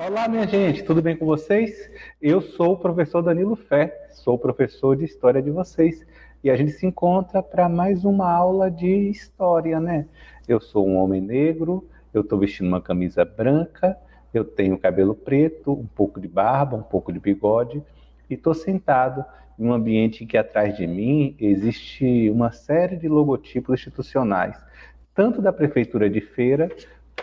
Olá, minha gente, tudo bem com vocês? Eu sou o professor Danilo Fé, sou professor de História de vocês e a gente se encontra para mais uma aula de História, né? Eu sou um homem negro, eu estou vestindo uma camisa branca, eu tenho cabelo preto, um pouco de barba, um pouco de bigode e estou sentado em um ambiente em que atrás de mim existe uma série de logotipos institucionais, tanto da Prefeitura de Feira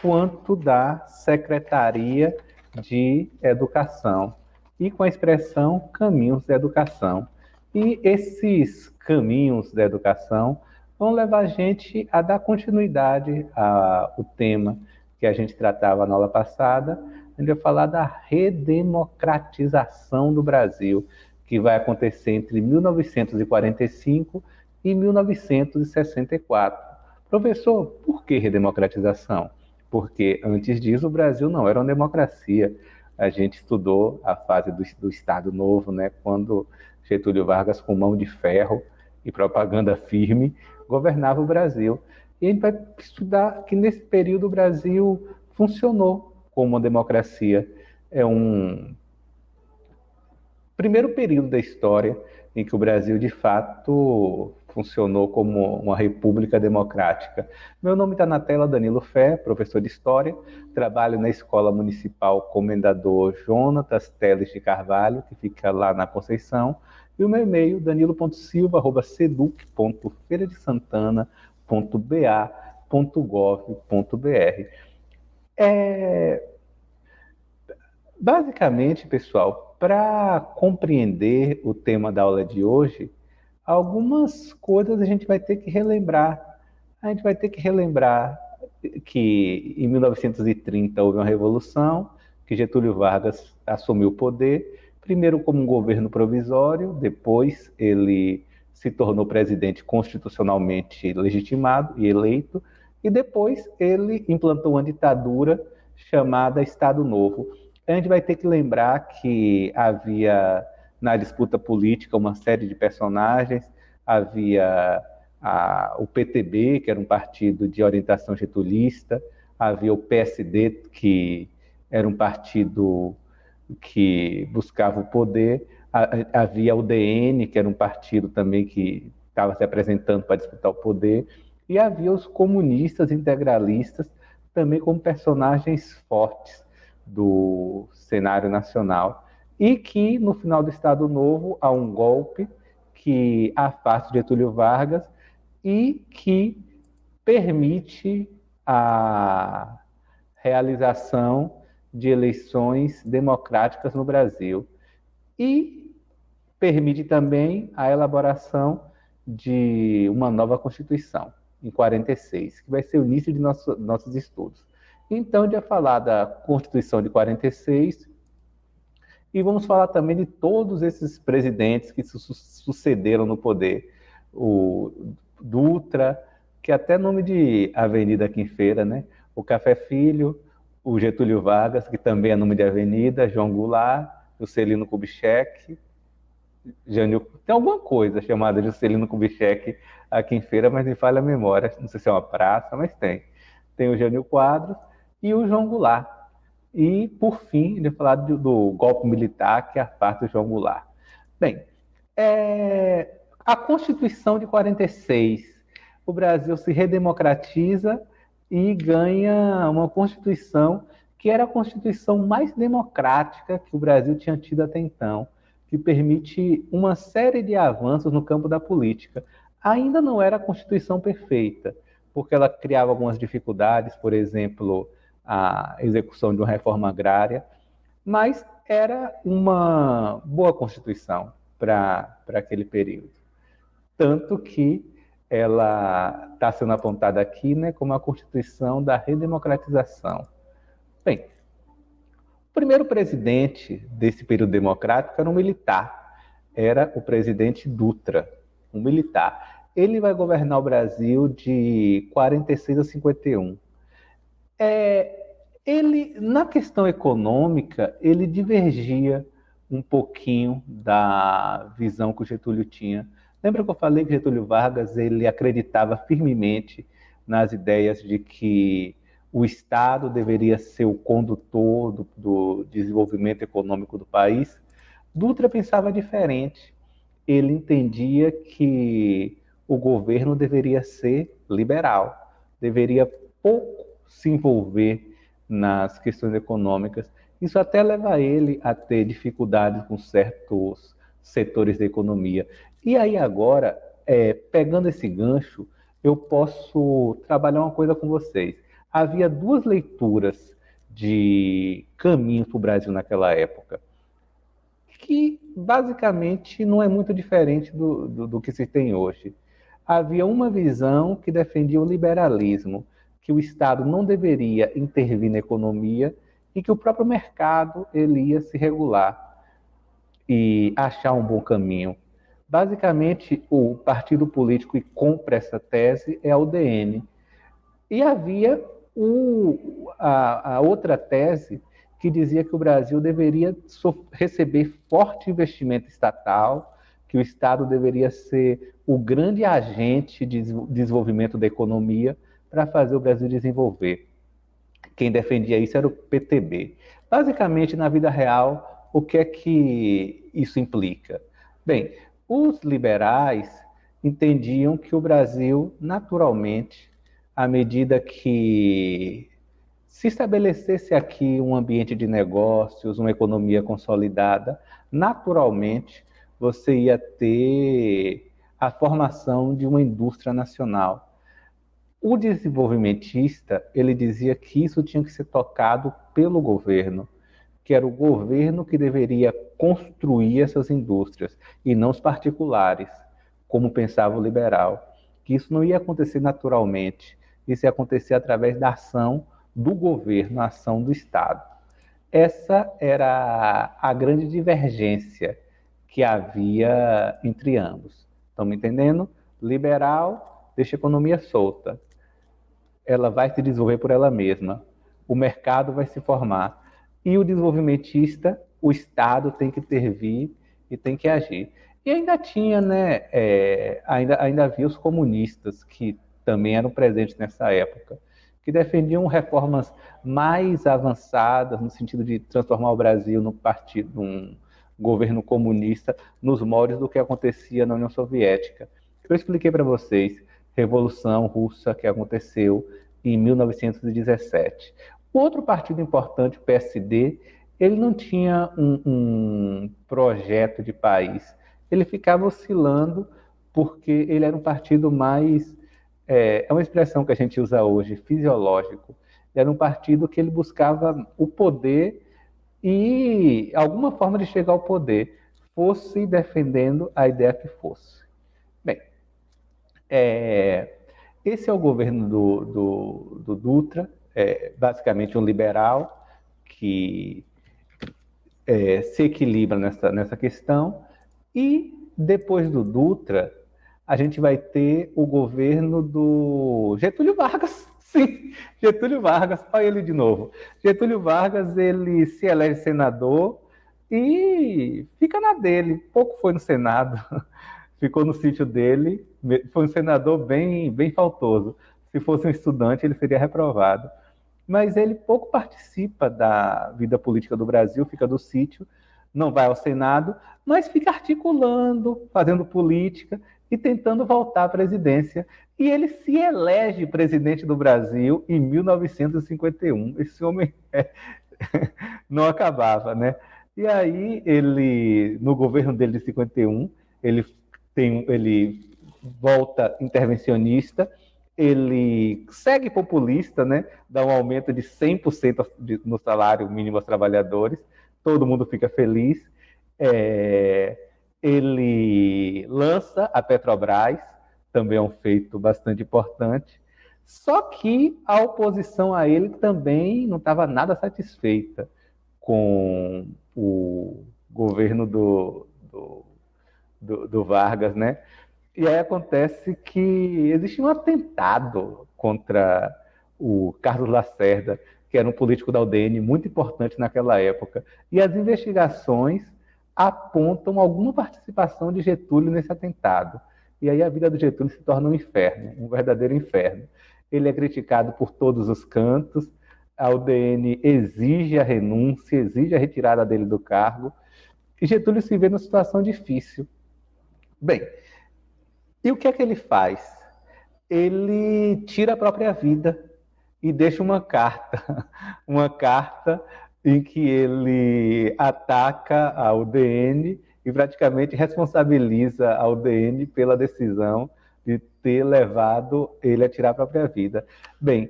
quanto da Secretaria de Educação, e com a expressão caminhos da educação. E esses caminhos da educação vão levar a gente a dar continuidade ao tema que a gente tratava na aula passada. A gente vai falar da redemocratização do Brasil, que vai acontecer entre 1945 e 1964. Professor, por que redemocratização? Porque antes disso o Brasil não era uma democracia. A gente estudou a fase do Estado Novo, né, quando Getúlio Vargas, com mão de ferro e propaganda firme, governava o Brasil. E a gente vai estudar que nesse período o Brasil funcionou como uma democracia. É um primeiro período da história em que o Brasil, de fato, funcionou como uma república democrática. Meu nome está na tela, Danilo Fé, professor de História, trabalho na Escola Municipal Comendador Jonatas Teles de Carvalho, que fica lá na Conceição, e o meu e-mail, danilo.silva@seduc.feiradesantana.ba.gov.br. Basicamente, pessoal, para compreender o tema da aula de hoje, algumas coisas a gente vai ter que relembrar. A gente vai ter que relembrar que em 1930 houve uma revolução, que Getúlio Vargas assumiu o poder, primeiro como um governo provisório, depois ele se tornou presidente constitucionalmente legitimado e eleito, e depois ele implantou uma ditadura chamada Estado Novo. A gente vai ter que lembrar que havia na disputa política uma série de personagens, havia o PTB, que era um partido de orientação getulista, havia o PSD, que era um partido que buscava o poder, havia o DN, que era um partido também que estava se apresentando para disputar o poder, e havia os comunistas integralistas também como personagens fortes do cenário nacional, e que no final do Estado Novo há um golpe que afasta Getúlio Vargas e que permite a realização de eleições democráticas no Brasil e permite também a elaboração de uma nova Constituição, em 46, que vai ser o início de nossos estudos. Então, a gente vai falar da Constituição de 46 e vamos falar também de todos esses presidentes que sucederam no poder. O Dutra, que é até nome de avenida aqui em Feira, né? O Café Filho, o Getúlio Vargas, que também é nome de avenida, João Goulart, Juscelino Kubitschek, tem alguma coisa chamada Juscelino Kubitschek aqui em Feira, mas me falha a memória, não sei se é uma praça, mas tem. Tem o Jânio Quadros e o João Goulart. E, por fim, ele falar do golpe militar, que é a parte do João Goulart. Bem, a Constituição de 46, o Brasil se redemocratiza e ganha uma Constituição que era a Constituição mais democrática que o Brasil tinha tido até então, que permite uma série de avanços no campo da política. Ainda não era a Constituição perfeita, porque ela criava algumas dificuldades, por exemplo, a execução de uma reforma agrária, mas era uma boa Constituição para aquele período. Tanto que ela está sendo apontada aqui, né, como a Constituição da redemocratização. Bem, o primeiro presidente desse período democrático era um militar, era o presidente Dutra, um militar. Ele vai governar o Brasil de 46 a 51. Ele, na questão econômica, ele divergia um pouquinho da visão que o Getúlio tinha. Lembra que eu falei que Getúlio Vargas ele acreditava firmemente nas ideias de que o Estado deveria ser o condutor do desenvolvimento econômico do país. Dutra pensava diferente. Ele entendia que o governo deveria ser liberal, deveria pouco se envolver nas questões econômicas. Isso até leva ele a ter dificuldades com certos setores da economia. E aí agora, pegando esse gancho, eu posso trabalhar uma coisa com vocês. Havia duas leituras de caminho para o Brasil naquela época, que basicamente não é muito diferente do que se tem hoje. Havia uma visão que defendia o liberalismo, que o Estado não deveria intervir na economia e que o próprio mercado ele ia se regular e achar um bom caminho. Basicamente, o partido político que compra essa tese é a UDN. E havia a outra tese que dizia que o Brasil deveria receber forte investimento estatal, que o Estado deveria ser o grande agente de desenvolvimento da economia para fazer o Brasil desenvolver. Quem defendia isso era o PTB. Basicamente, na vida real, o que é que isso implica? Bem, os liberais entendiam que o Brasil, naturalmente, à medida que se estabelecesse aqui um ambiente de negócios, uma economia consolidada, naturalmente você ia ter a formação de uma indústria nacional. O desenvolvimentista, ele dizia que isso tinha que ser tocado pelo governo, que era o governo que deveria construir essas indústrias e não os particulares, como pensava o liberal, que isso não ia acontecer naturalmente, isso ia acontecer através da ação do governo, a ação do Estado. Essa era a grande divergência que havia entre ambos. Estão me entendendo? Liberal deixa a economia solta. Ela vai se desenvolver por ela mesma. O mercado vai se formar. E o desenvolvimentista, o Estado tem que intervir e tem que agir. E ainda tinha, né, ainda havia os comunistas, que também eram presentes nessa época, que defendiam reformas mais avançadas, no sentido de transformar o Brasil num partido, num governo comunista, nos moldes do que acontecia na União Soviética. Eu expliquei para vocês, Revolução Russa que aconteceu em 1917. Outro partido importante, o PSD, ele não tinha um projeto de país. Ele ficava oscilando porque ele era um partido mais... É uma expressão que a gente usa hoje, fisiológico. Era um partido que ele buscava o poder e alguma forma de chegar ao poder, fosse defendendo a ideia que fosse. Bem, esse é o governo do Dutra, basicamente um liberal que se equilibra nessa questão. E depois do Dutra, a gente vai ter o governo do Getúlio Vargas. Sim, Getúlio Vargas, olha ele de novo. Getúlio Vargas, ele se elege senador e fica na dele. Pouco foi no Senado, ficou no sítio dele, foi um senador bem faltoso. Se fosse um estudante, ele seria reprovado. Mas ele pouco participa da vida política do Brasil, fica do sítio, não vai ao Senado, mas fica articulando, fazendo política e tentando voltar à presidência. E ele se elege presidente do Brasil em 1951. Esse homem não acabava, né? E aí, ele, no governo dele de 51, ele volta intervencionista, ele segue populista, né? Dá um aumento de 100% no salário mínimo aos trabalhadores, todo mundo fica feliz. Ele lança a Petrobras, também é um feito bastante importante, só que a oposição a ele também não estava nada satisfeita com o governo do Vargas, né? E aí acontece que existe um atentado contra o Carlos Lacerda, que era um político da UDN muito importante naquela época. E as investigações apontam alguma participação de Getúlio nesse atentado. E aí a vida do Getúlio se torna um inferno, um verdadeiro inferno. ele é criticado por todos os cantos, a UDN exige a renúncia, exige a retirada dele do cargo, e Getúlio se vê numa situação difícil. Bem, e o que é que ele faz? Ele tira a própria vida e deixa uma carta, uma carta em que ele ataca a UDN e praticamente responsabiliza a UDN pela decisão de ter levado ele a tirar a própria vida. Bem,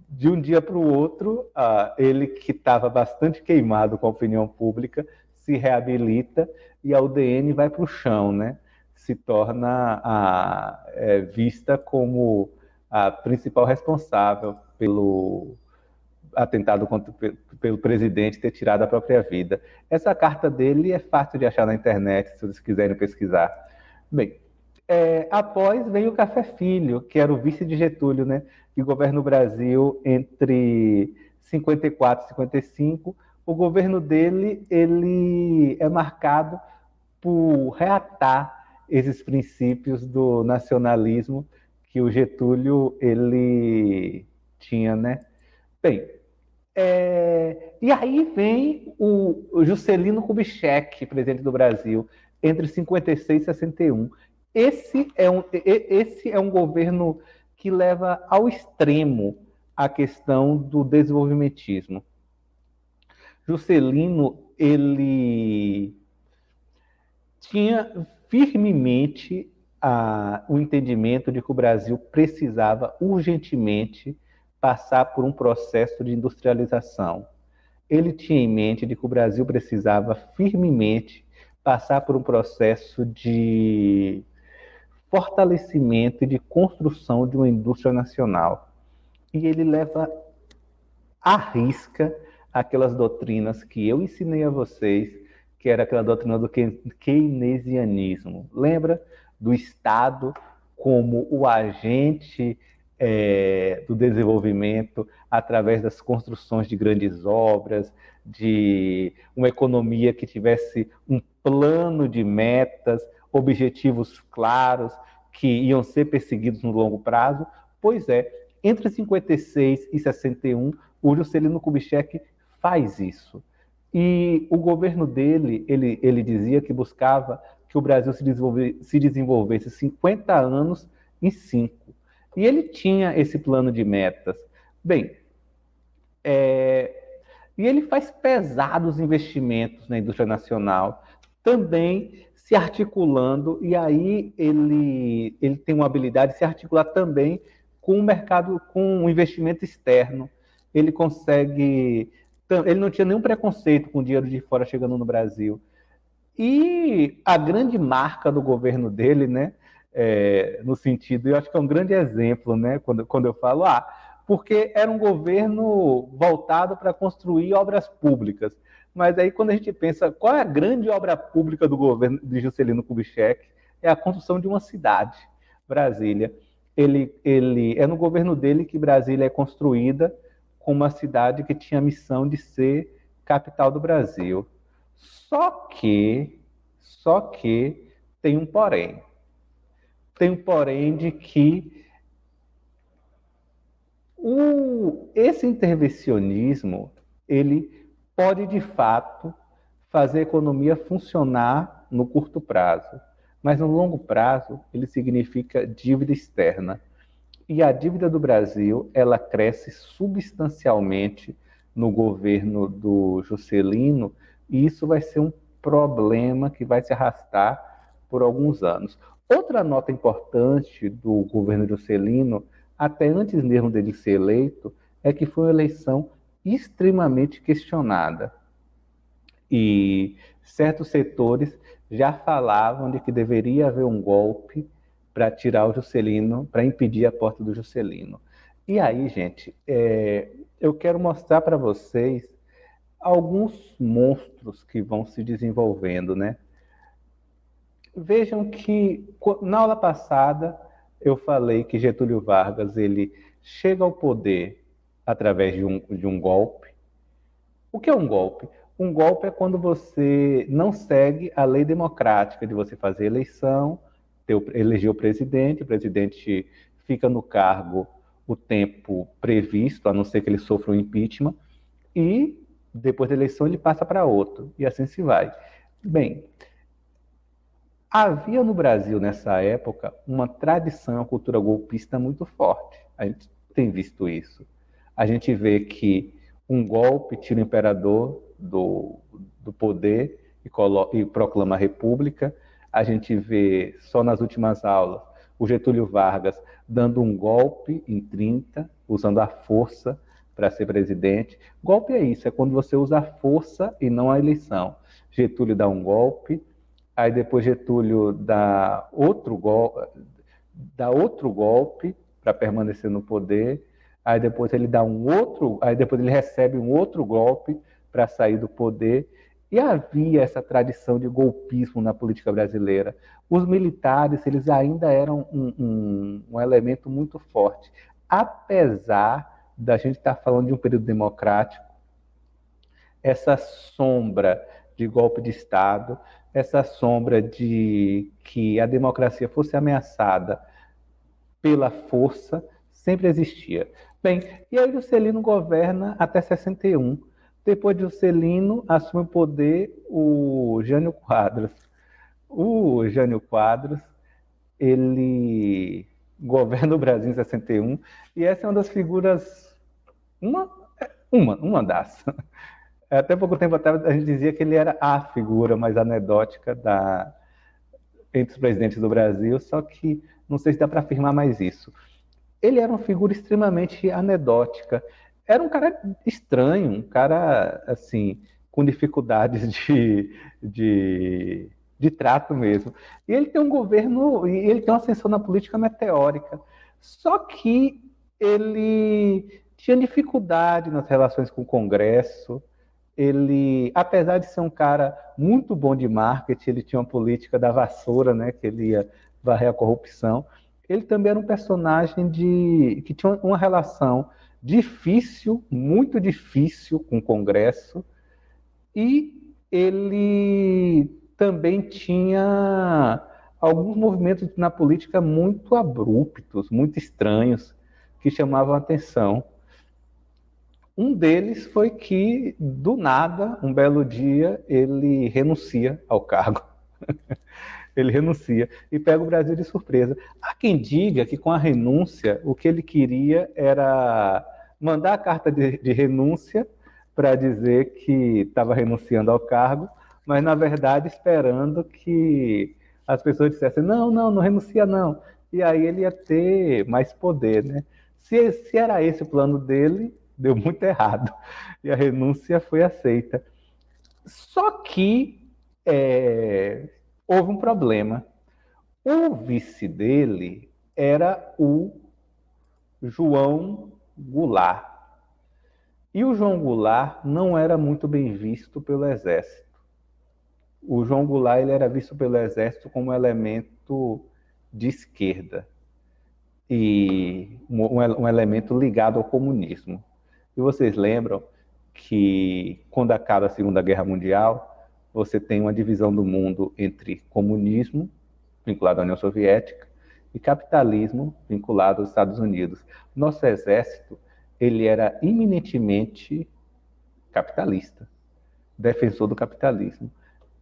de um dia para o outro, ele que estava bastante queimado com a opinião pública, se reabilita e a UDN vai para o chão, né? Se torna vista como a principal responsável pelo atentado pelo presidente ter tirado a própria vida. Essa carta dele é fácil de achar na internet, se vocês quiserem pesquisar. Bem, após veio o Café Filho, que era o vice de Getúlio, né, que governa o Brasil entre 54 e 55. O governo dele ele é marcado por reatar esses princípios do nacionalismo que o Getúlio ele tinha, né? Bem, e aí vem o Juscelino Kubitschek, presidente do Brasil, entre 56 e 61. Esse é um governo que leva ao extremo a questão do desenvolvimentismo. Juscelino, ele tinha firmemente o entendimento de que o Brasil precisava urgentemente passar por um processo de industrialização. Ele tinha em mente de que o Brasil precisava firmemente passar por um processo de fortalecimento e de construção de uma indústria nacional. E ele leva à risca aquelas doutrinas que eu ensinei a vocês, que era aquela doutrina do keynesianismo. Lembra? Do Estado como o agente do desenvolvimento através das construções de grandes obras, de uma economia que tivesse um plano de metas, objetivos claros que iam ser perseguidos no longo prazo. Pois é, entre 56 e 61, o Juscelino Kubitschek faz isso. E o governo dele, ele dizia que buscava que o Brasil se desenvolvesse 50 anos em 5. E ele tinha esse plano de metas. Bem, e ele faz pesados investimentos na indústria nacional, também se articulando, e aí ele tem uma habilidade de se articular também com o mercado, com o investimento externo. Ele consegue... Ele não tinha nenhum preconceito com o dinheiro de fora chegando no Brasil. E a grande marca do governo dele, né, no sentido, eu acho que é um grande exemplo, né, quando eu falo, porque era um governo voltado para construir obras públicas. Mas aí quando a gente pensa, qual é a grande obra pública do governo de Juscelino Kubitschek? É a construção de uma cidade, Brasília. Ele é no governo dele que Brasília é construída com uma cidade que tinha a missão de ser capital do Brasil. Só que tem um porém. Tem um porém de que esse intervencionismo, ele pode, de fato, fazer a economia funcionar no curto prazo. Mas no longo prazo, ele significa dívida externa. E a dívida do Brasil, ela cresce substancialmente no governo do Juscelino, e isso vai ser um problema que vai se arrastar por alguns anos. Outra nota importante do governo Juscelino, até antes mesmo dele ser eleito, é que foi uma eleição extremamente questionada. E certos setores já falavam de que deveria haver um golpe para tirar o Juscelino, para impedir a porta do Juscelino. E aí, gente, eu quero mostrar para vocês alguns monstros que vão se desenvolvendo, né? Vejam que, na aula passada, eu falei que Getúlio Vargas, ele chega ao poder através de um golpe. O que é um golpe? Um golpe é quando você não segue a lei democrática de você fazer eleição, eleger o presidente fica no cargo o tempo previsto, a não ser que ele sofra um impeachment, e depois da eleição ele passa para outro, e assim se vai. Bem, havia no Brasil, nessa época, uma tradição, a cultura golpista muito forte. A gente tem visto isso. A gente vê que um golpe tira o imperador do poder e proclama a república. A gente vê, só nas últimas aulas, o Getúlio Vargas dando um golpe em 30, usando a força para ser presidente. Golpe é isso, é quando você usa a força e não a eleição. Getúlio dá um golpe, aí depois Getúlio dá outro golpe para permanecer no poder, aí depois ele recebe um outro golpe para sair do poder. E havia essa tradição de golpismo na política brasileira. Os militares, eles ainda eram um elemento muito forte. Apesar da gente estar falando de um período democrático, essa sombra de golpe de Estado, essa sombra de que a democracia fosse ameaçada pela força, sempre existia. Bem, e aí Juscelino governa até 61. Depois de Juscelino, assume o poder o Jânio Quadros. O Jânio Quadros, ele governa o Brasil em 61, e essa é uma das figuras, uma das. Até pouco tempo atrás a gente dizia que ele era a figura mais anedótica entre os presidentes do Brasil, só que não sei se dá para afirmar mais isso. Ele era uma figura extremamente anedótica. Era um cara estranho, um cara, assim, com dificuldades de trato mesmo. E ele tem um governo, e ele tem uma ascensão na política meteórica. Só que ele tinha dificuldade nas relações com o Congresso. Ele, apesar de ser um cara muito bom de marketing, ele tinha uma política da vassoura, né, que ele ia varrer a corrupção. Ele também era um personagem que tinha uma relação difícil, muito difícil com o Congresso, e ele também tinha alguns movimentos na política muito abruptos, muito estranhos, que chamavam a atenção. Um deles foi que, do nada, um belo dia, ele renuncia ao cargo. Ele renuncia e pega o Brasil de surpresa. Há quem diga que com a renúncia, o que ele queria era mandar a carta de renúncia para dizer que estava renunciando ao cargo, mas na verdade esperando que as pessoas dissessem, não renuncia não. E aí ele ia ter mais poder, né? Se era esse o plano dele, deu muito errado. E a renúncia foi aceita. Só que houve um problema. O vice dele era o João Goulart. E o João Goulart não era muito bem visto pelo Exército. O João Goulart ele era visto pelo Exército como um elemento de esquerda e um elemento ligado ao comunismo. E vocês lembram que quando acaba a Segunda Guerra Mundial, você tem uma divisão do mundo entre comunismo, vinculado à União Soviética, e capitalismo, vinculado aos Estados Unidos. Nosso exército, ele era eminentemente capitalista, defensor do capitalismo,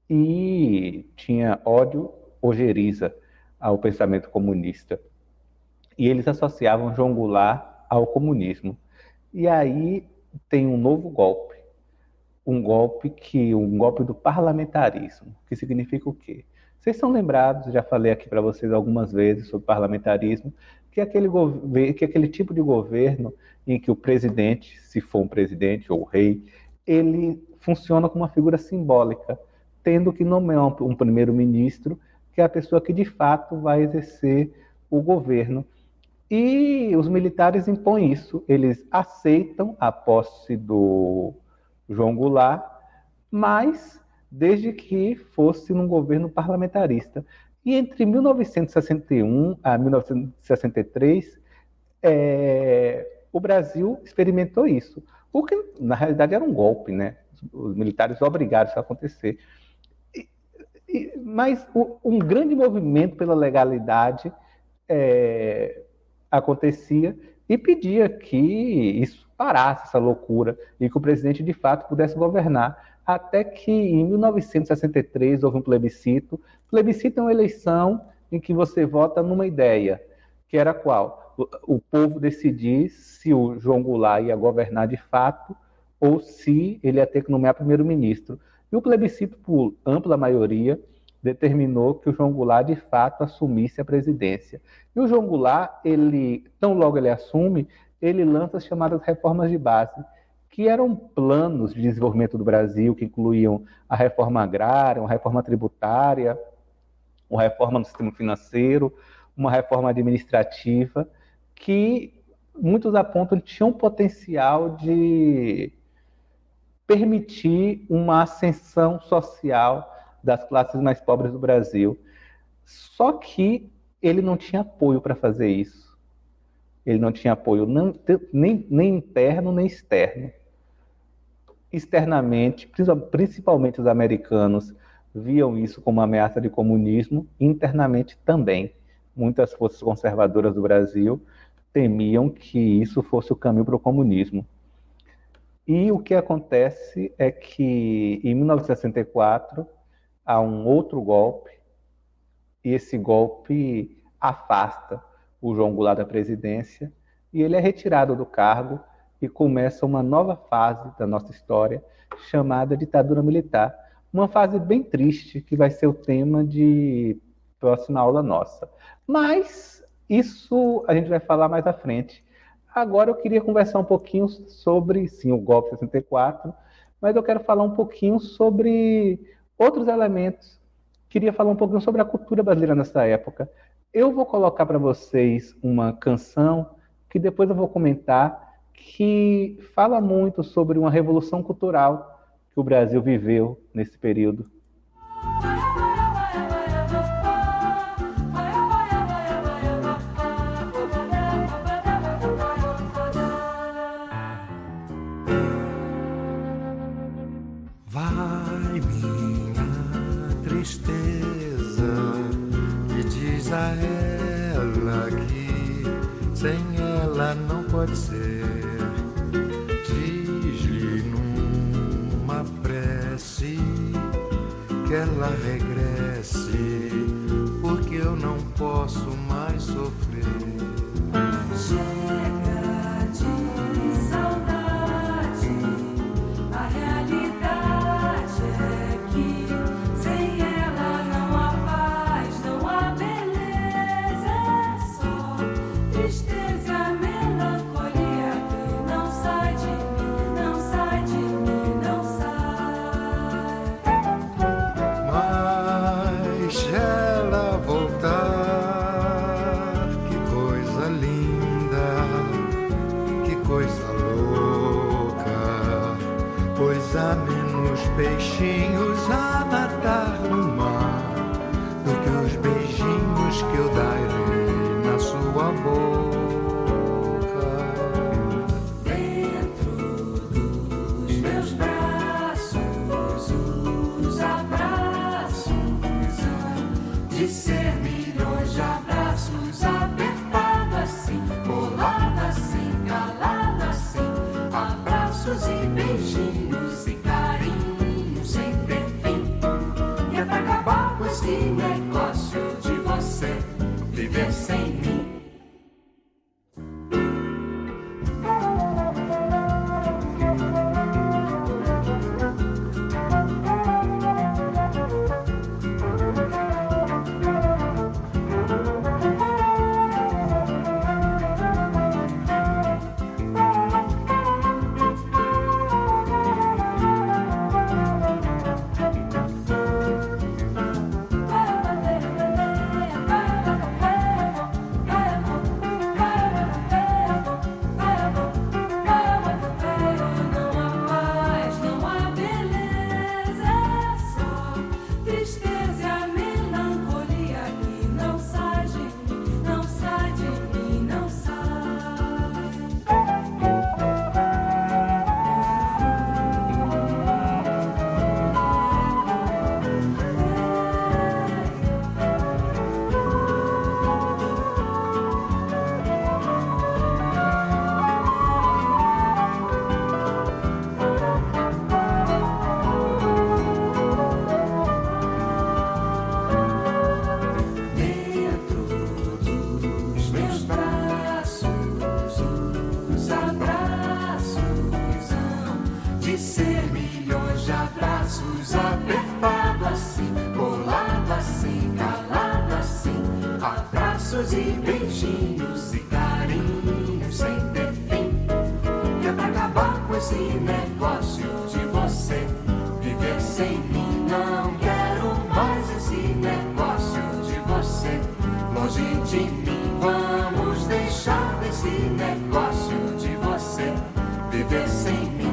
e tinha ódio, ojeriza ao pensamento comunista. E eles associavam João Goulart ao comunismo. E aí tem um novo golpe, um golpe do parlamentarismo, que significa o quê? Vocês são lembrados, já falei aqui para vocês algumas vezes sobre parlamentarismo, que é aquele tipo de governo em que o presidente, se for um presidente ou rei, ele funciona como uma figura simbólica, tendo que nomear um primeiro-ministro, que é a pessoa que de fato vai exercer o governo. E os militares impõem isso, eles aceitam a posse do João Goulart, mas desde que fosse num governo parlamentarista. E entre 1961 a 1963, o Brasil experimentou isso. O que, na realidade, era um golpe, né? Os militares obrigaram isso a acontecer. Mas um grande movimento pela legalidade acontecia, e pedia que isso parasse, essa loucura, e que o presidente de fato pudesse governar. Até que em 1963 houve um plebiscito. Plebiscito é uma eleição em que você vota numa ideia, que era qual? O povo decidir se o João Goulart ia governar de fato ou se ele ia ter que nomear primeiro-ministro. E o plebiscito, por ampla maioria, determinou que o João Goulart de fato assumisse a presidência. E o João Goulart, tão logo ele assume, ele lança as chamadas reformas de base, que eram planos de desenvolvimento do Brasil, que incluíam a reforma agrária, uma reforma tributária, uma reforma no sistema financeiro, uma reforma administrativa, que muitos apontam que tinham potencial de permitir uma ascensão social das classes mais pobres do Brasil. Só que ele não tinha apoio para fazer isso. Ele não tinha apoio nem interno, nem externo. Externamente, principalmente os americanos, viam isso como uma ameaça de comunismo, internamente também. Muitas forças conservadoras do Brasil temiam que isso fosse o caminho para o comunismo. E o que acontece é que, em 1964, há um outro golpe, e esse golpe afasta o João Goulart da presidência, e ele é retirado do cargo e começa uma nova fase da nossa história, chamada ditadura militar. Uma fase bem triste, que vai ser o tema de próxima aula nossa. Mas isso a gente vai falar mais à frente. Agora eu queria conversar um pouquinho sobre, sim, o golpe de 64, mas eu quero falar um pouquinho sobre outros elementos. Queria falar um pouquinho sobre a cultura brasileira nessa época. Eu vou colocar para vocês uma canção que depois eu vou comentar, que fala muito sobre uma revolução cultural que o Brasil viveu nesse período. Vai minha tristeza e diz a ela que sem ela não pode ser. Diz-lhe numa prece que ela regresse, porque eu não posso mais sofrer. Chega de saudade, a realidade é que sem ela não há paz, não há beleza, é só tristeza, melancolia que não sai de mim, não sai de mim, não sai. Mas ela voltar, que coisa linda, que coisa louca, pois há menos peixinhos a nadar no mar do que os beijinhos que eu darei na sua boca. Dentro dos meus braços, os abraços hão de ser milhões de abraços, apertado assim, colado assim, calado assim, abraços e beijinhos e carinhos sem ter fim. E é pra acabar com esse negócio de você viver sem mim. braços, apertado assim, colado assim, calado assim, abraços e beijinhos e carinhos sem ter fim. Que é pra acabar com esse negócio de você viver sem mim. Não quero mais esse negócio de você longe de mim. Vamos deixar desse negócio de você viver sem mim.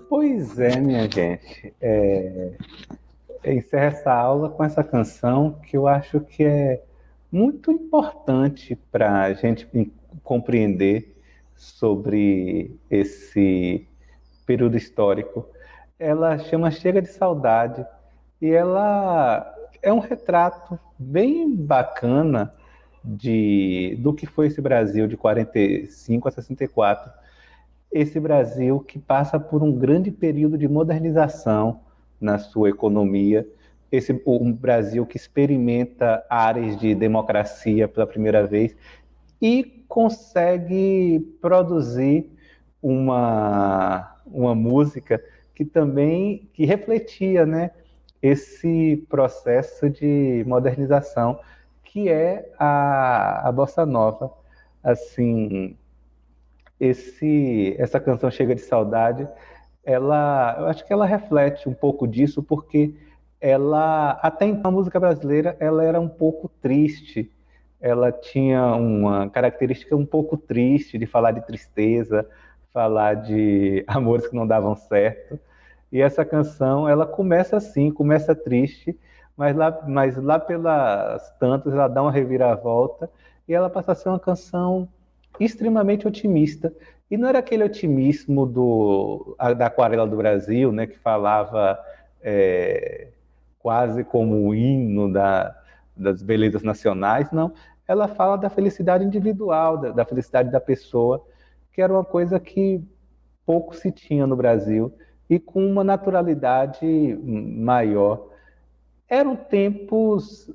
Pois é, minha gente. Encerra essa aula com essa canção que eu acho que é muito importante para a gente compreender sobre esse período histórico. Ela chama Chega de Saudade e ela é um retrato bem bacana do que foi esse Brasil de 45 a 64. Esse Brasil que passa por um grande período de modernização na sua economia, um Brasil que experimenta áreas de democracia pela primeira vez e consegue produzir uma música que também refletia, né, esse processo de modernização que é a Bossa Nova. Assim, essa canção Chega de Saudade, eu acho que ela reflete um pouco disso, porque até então a música brasileira, ela era um pouco triste, ela tinha uma característica um pouco triste de falar de tristeza, falar de amores que não davam certo. E essa canção, ela começa assim, começa triste, mas lá pelas tantas ela dá uma reviravolta e ela passa a ser uma canção extremamente otimista. E não era aquele otimismo da Aquarela do Brasil, né, que falava quase como o hino das belezas nacionais, não. Ela fala da felicidade individual, da felicidade da pessoa, que era uma coisa que pouco se tinha no Brasil, e com uma naturalidade maior. Eram tempos,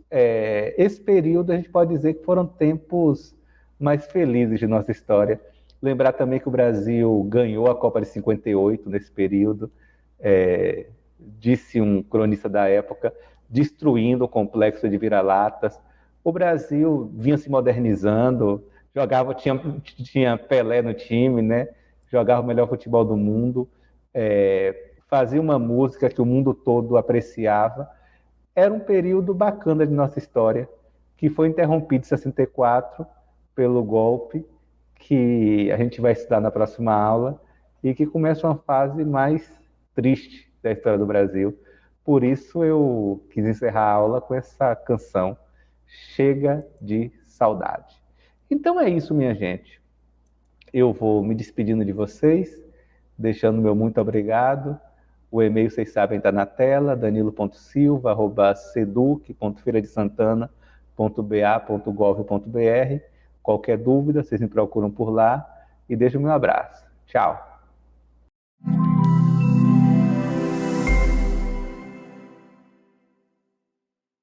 esse período a gente pode dizer que foram tempos mais felizes de nossa história. Lembrar também que o Brasil ganhou a Copa de 58 nesse período, disse um cronista da época, destruindo o complexo de vira-latas. O Brasil vinha se modernizando, tinha Pelé no time, né? Jogava o melhor futebol do mundo, fazia uma música que o mundo todo apreciava. Era um período bacana de nossa história, que foi interrompido em 64 pelo golpe, que a gente vai estudar na próxima aula, e que começa uma fase mais triste da história do Brasil. Por isso eu quis encerrar a aula com essa canção, Chega de Saudade. Então é isso, minha gente. Eu vou me despedindo de vocês, deixando meu muito obrigado. O e-mail, vocês sabem, está na tela, danilo.silva@seduc.feiradesantana.ba.gov.br. Qualquer dúvida, vocês me procuram por lá e deixo o meu abraço. Tchau.